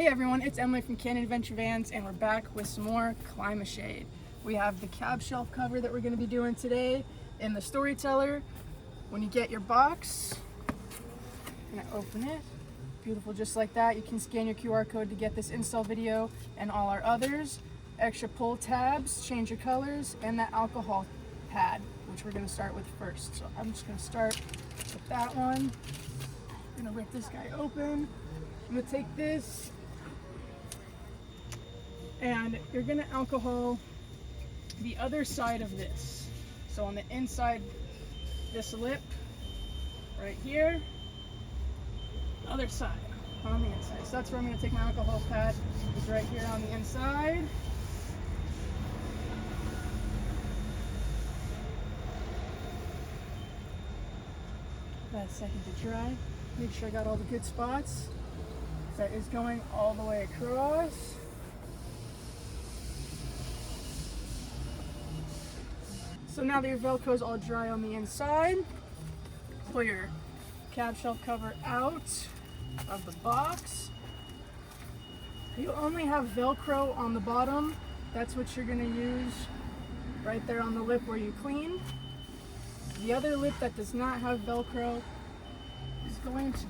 Hey everyone, it's Emily from Canyon Adventure Vans, and we're back with some more CLIMA-SHADE. We have the cab shelf cover that we're going to be doing today in the Storyteller. When you get your box, I'm going to open it. Beautiful, just like that. You can scan your QR code to get this install video and all our others. Extra pull tabs, change your colors, and that alcohol pad, which we're going to start with first. So I'm just going to start with that one. I'm going to rip this guy open. I'm going to take this, and you're going to alcohol the other side of this. So on the inside, this lip right here, other side on the inside. So that's where I'm going to take my alcohol pad, is right here on the inside. That a second to dry. Make sure I got all the good spots. That is going all the way across. So now that your Velcro is all dry on the inside, pull your cab shelf cover out of the box. You only have Velcro on the bottom. That's what you're going to use right there on the lip where you clean. The other lip that does not have Velcro is going to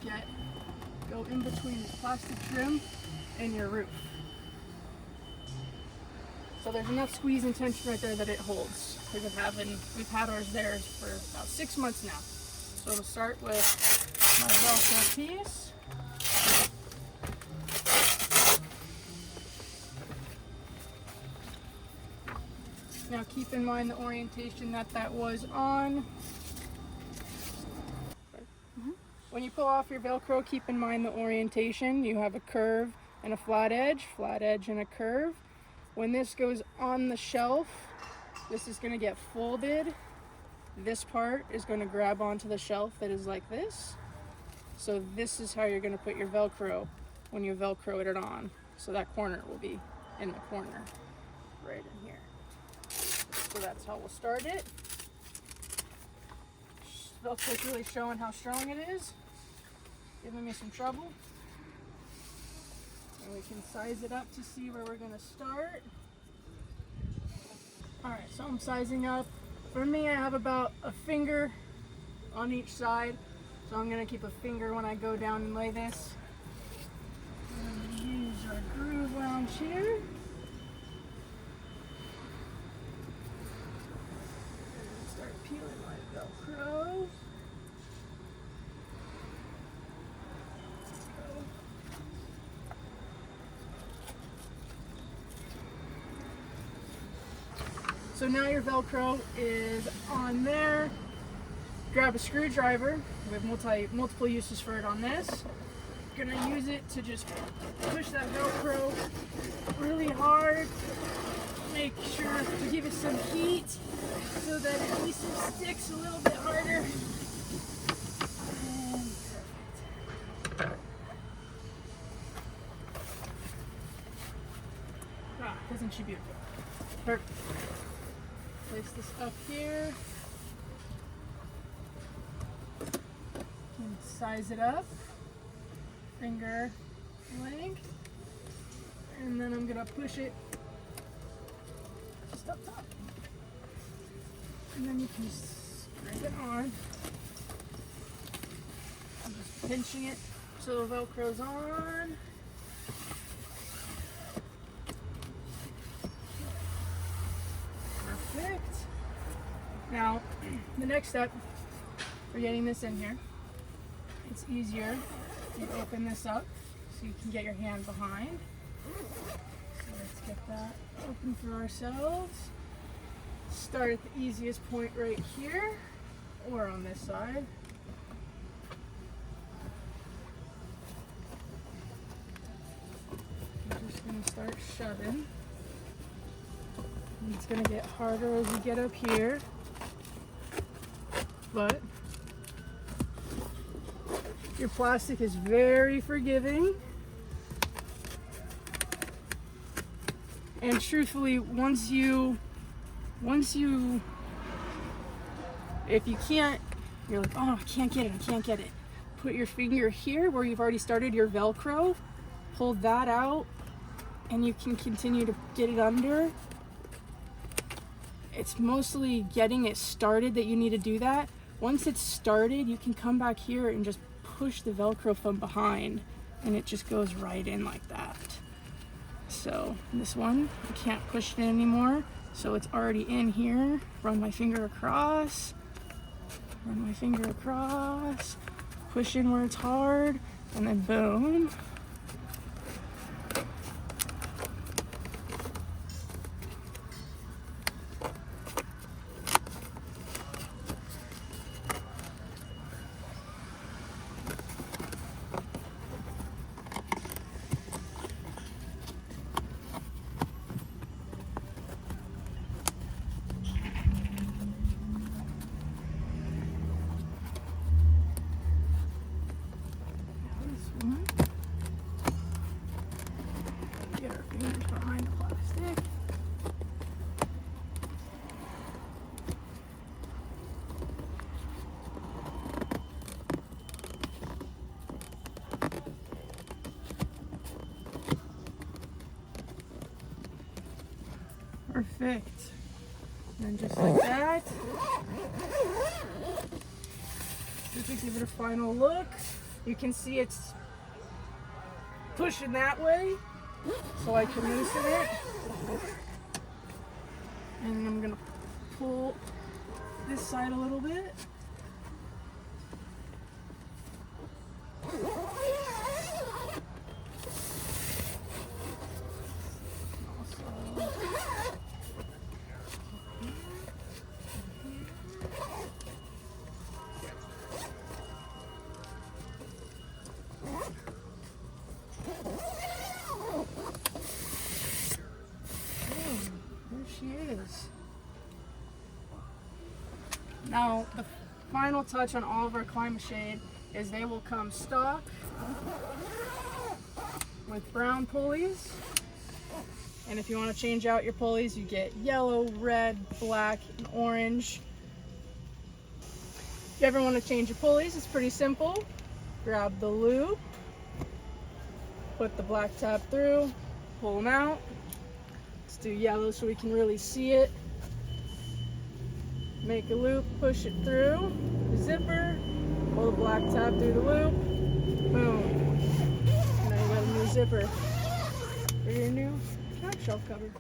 go in between the plastic trim and your roof. So there's enough squeeze and tension right there that it holds. We've had ours there for about 6 months now. So we'll start with my Velcro piece. Now keep in mind the orientation that was on. When you pull off your Velcro, keep in mind the orientation. You have a curve and a flat edge and a curve. When this goes on the shelf, this is going to get folded. This part is going to grab onto the shelf that is like this. So this is how you're going to put your Velcro when you Velcro it on. So that corner will be in the corner, right in here. So that's how we'll start it. Velcro's really showing how strong it is. Giving me some trouble. And we can size it up to see where we're going to start. Alright, so I'm sizing up. For me, I have about a finger on each side. So I'm going to keep a finger when I go down and lay this. I'm going to use our groove lounge here. Start peeling my Velcro. So now your Velcro is on there. Grab a screwdriver. We have multiple uses for it on this. Gonna use it to just push that Velcro really hard. Make sure to give it some heat so that it at least sticks a little bit harder. And perfect. Ah, isn't she beautiful? Perfect. Place this up here. And size it up. Finger length. And then I'm going to push it just up top. And then you can just scrape it on. I'm just pinching it so the Velcro's on. Perfect. Now, the next step for getting this in here, it's easier if you open this up so you can get your hand behind. So let's get that open for ourselves. Start at the easiest point right here, or on this side. I'm just going to start shoving. And it's going to get harder as you get up here, but your plastic is very forgiving. And truthfully, once you, if you can't, you're like, oh, I can't get it. Put your finger here where you've already started your Velcro pull that out and you can continue to get it under. It's mostly getting it started that you need to do that. Once it's started, you can come back here and just push the Velcro from behind and it just goes right in like that. So this one, I can't push it anymore. So it's already in here. Run my finger across, push in where it's hard, and then boom. Get our fingers behind the plastic. Perfect. And then just like that. Just to give it a final look. You can see it's pushing that way, so I can loosen it. And I'm gonna pull this side a little bit. She is. Now the final touch on all of our CLIMA-SHADE is they will come stock with brown pulleys, and if you want to change out your pulleys, you get yellow, red, black, and orange. If you ever want to change your pulleys, it's pretty simple. Grab the loop, put the black tab through, pull them out. Let's do yellow so we can really see it. Make a loop, push it through the zipper, pull the black tab through the loop, boom. Now you got a new zipper for your new cap shelf cover.